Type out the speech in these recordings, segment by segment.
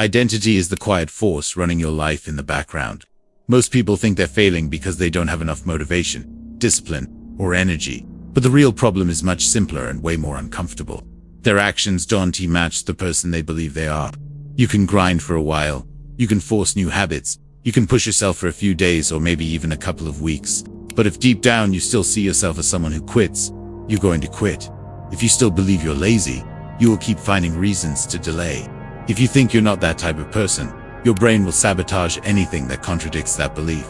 Identity is the quiet force running your life in the background. Most people think they're failing because they don't have enough motivation, discipline, or energy. But the real problem is much simpler and way more uncomfortable. Their actions don't match the person they believe they are. You can grind for a while. You can force new habits. You can push yourself for a few days or maybe even a couple of weeks. But if deep down you still see yourself as someone who quits, you're going to quit. If you still believe you're lazy, you will keep finding reasons to delay. If you think you're not that type of person, your brain will sabotage anything that contradicts that belief.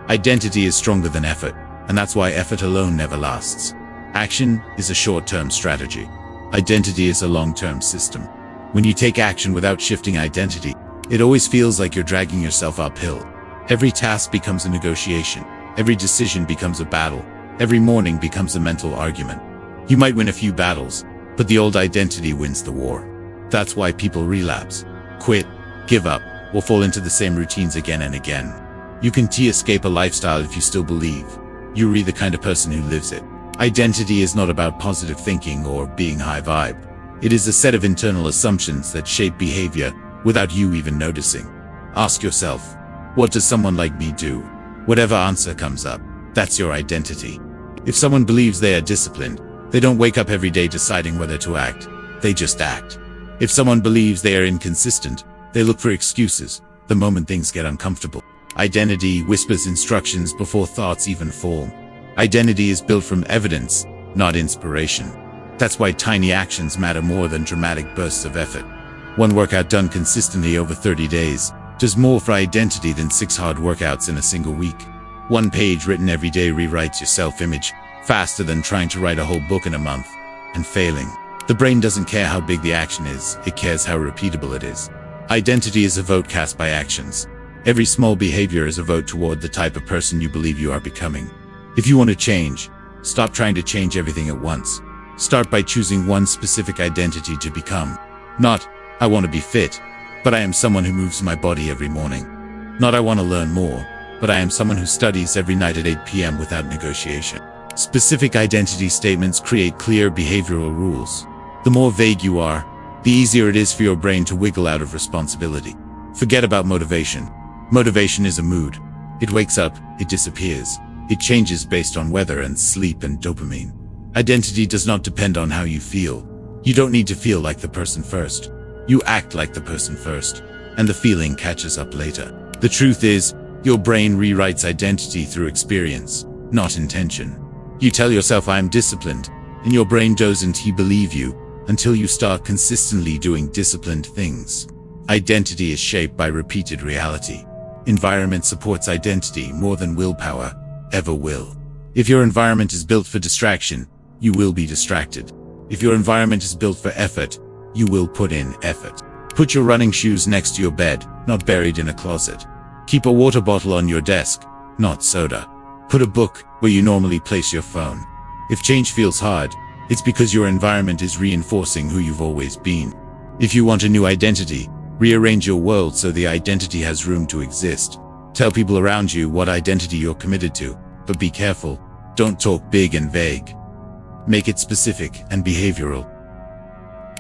Identity is stronger than effort, and that's why effort alone never lasts. Action is a short-term strategy. Identity is a long-term system. When you take action without shifting identity, it always feels like you're dragging yourself uphill. Every task becomes a negotiation. Every decision becomes a battle. Every morning becomes a mental argument. You might win a few battles, but the old identity wins the war. That's why people relapse, quit, give up, or fall into the same routines again and again. You can escape a lifestyle if you still believe. You're the kind of person who lives it. Identity is not about positive thinking or being high vibe. It is a set of internal assumptions that shape behavior without you even noticing. Ask yourself, what does someone like me do? Whatever answer comes up, that's your identity. If someone believes they are disciplined, they don't wake up every day deciding whether to act. They just act. If someone believes they are inconsistent, they look for excuses the moment things get uncomfortable. Identity whispers instructions before thoughts even form. Identity is built from evidence, not inspiration. That's why tiny actions matter more than dramatic bursts of effort. One workout done consistently over 30 days does more for identity than 6 hard workouts in a single week. One page written every day rewrites your self-image faster than trying to write a whole book in a month and failing. The brain doesn't care how big the action is, it cares how repeatable it is. Identity is a vote cast by actions. Every small behavior is a vote toward the type of person you believe you are becoming. If you want to change, stop trying to change everything at once. Start by choosing one specific identity to become. Not, I want to be fit, but I am someone who moves my body every morning. Not, I want to learn more, but I am someone who studies every night at 8 p.m. without negotiation. Specific identity statements create clear behavioral rules. The more vague you are, the easier it is for your brain to wiggle out of responsibility. Forget about motivation. Motivation is a mood. It wakes up, it disappears. It changes based on weather and sleep and dopamine. Identity does not depend on how you feel. You don't need to feel like the person first. You act like the person first, and the feeling catches up later. The truth is, your brain rewrites identity through experience, not intention. You tell yourself I am disciplined, and your brain doesn't believe you until you start consistently doing disciplined things. Identity is shaped by repeated reality. Environment supports identity more than willpower ever will. If your environment is built for distraction, you will be distracted. If your environment is built for effort, you will put in effort. Put your running shoes next to your bed, not buried in a closet. Keep a water bottle on your desk, not soda. Put a book where you normally place your phone. If change feels hard, it's because your environment is reinforcing who you've always been. If you want a new identity, rearrange your world so the identity has room to exist. Tell people around you what identity you're committed to, but be careful. Don't talk big and vague. Make it specific and behavioral.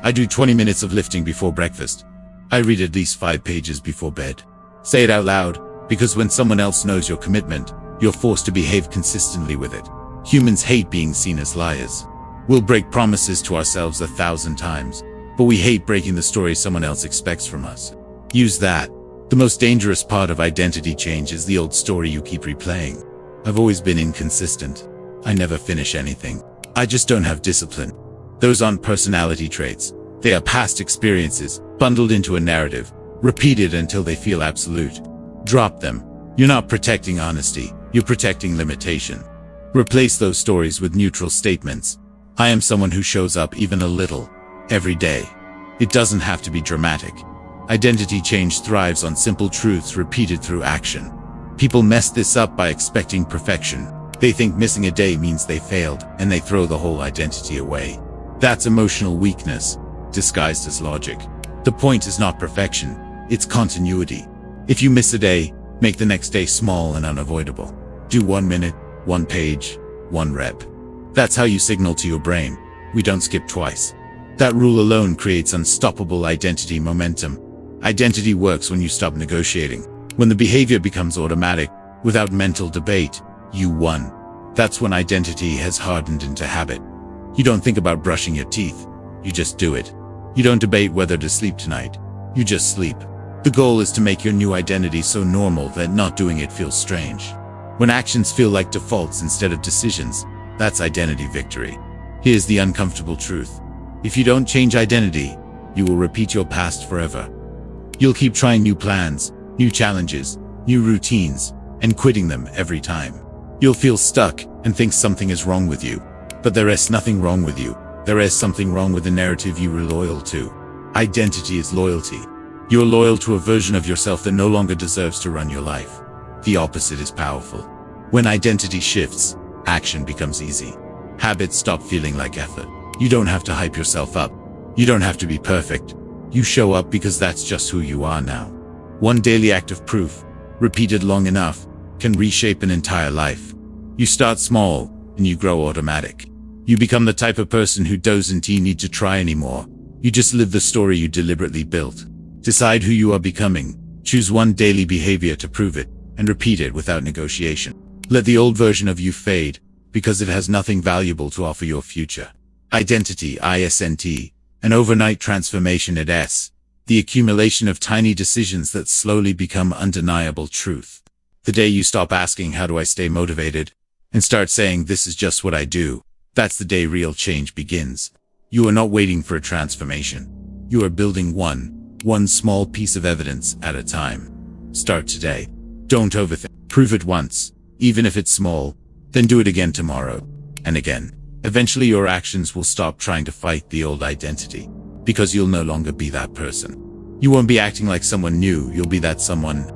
I do 20 minutes of lifting before breakfast. I read at least 5 pages before bed. Say it out loud, because when someone else knows your commitment, you're forced to behave consistently with it. Humans hate being seen as liars. We'll break promises to ourselves 1,000 times, but we hate breaking the story someone else expects from us. Use that. The most dangerous part of identity change is the old story you keep replaying. I've always been inconsistent. I never finish anything. I just don't have discipline. Those aren't personality traits. They are past experiences, bundled into a narrative, repeated until they feel absolute. Drop them. You're not protecting honesty, you're protecting limitation. Replace those stories with neutral statements. I am someone who shows up even a little, every day. It doesn't have to be dramatic. Identity change thrives on simple truths repeated through action. People mess this up by expecting perfection. They think missing a day means they failed, and they throw the whole identity away. That's emotional weakness, disguised as logic. The point is not perfection, it's continuity. If you miss a day, make the next day small and unavoidable. Do 1 minute, 1 page, 1 rep. That's how you signal to your brain, we don't skip twice. That rule alone creates unstoppable identity momentum. Identity works when you stop negotiating. When the behavior becomes automatic, without mental debate, you won. That's when identity has hardened into habit. You don't think about brushing your teeth. You just do it. You don't debate whether to sleep tonight. You just sleep. The goal is to make your new identity so normal that not doing it feels strange. When actions feel like defaults instead of decisions, that's identity victory. Here's the uncomfortable truth. If you don't change identity, you will repeat your past forever. You'll keep trying new plans, new challenges, new routines, and quitting them every time. You'll feel stuck and think something is wrong with you. But there is nothing wrong with you. There is something wrong with the narrative you were loyal to. Identity is loyalty. You're loyal to a version of yourself that no longer deserves to run your life. The opposite is powerful. When identity shifts, action becomes easy. Habits stop feeling like effort. You don't have to hype yourself up. You don't have to be perfect. You show up because that's just who you are now. One daily act of proof, repeated long enough, can reshape an entire life. You start small, and you grow automatic. You become the type of person who doesn't need to try anymore. You just live the story you deliberately built. Decide who you are becoming. Choose one daily behavior to prove it, and repeat it without negotiation. Let the old version of you fade, because it has nothing valuable to offer your future. Identity, ISNT, an overnight transformation at S, the accumulation of tiny decisions that slowly become undeniable truth. The day you stop asking, how do I stay motivated, and start saying, this is just what I do, that's the day real change begins. You are not waiting for a transformation. You are building one small piece of evidence at a time. Start today. Don't overthink. Prove it once, even if it's small, then do it again tomorrow, and again. Eventually your actions will stop trying to fight the old identity, because you'll no longer be that person. You won't be acting like someone new, you'll be that someone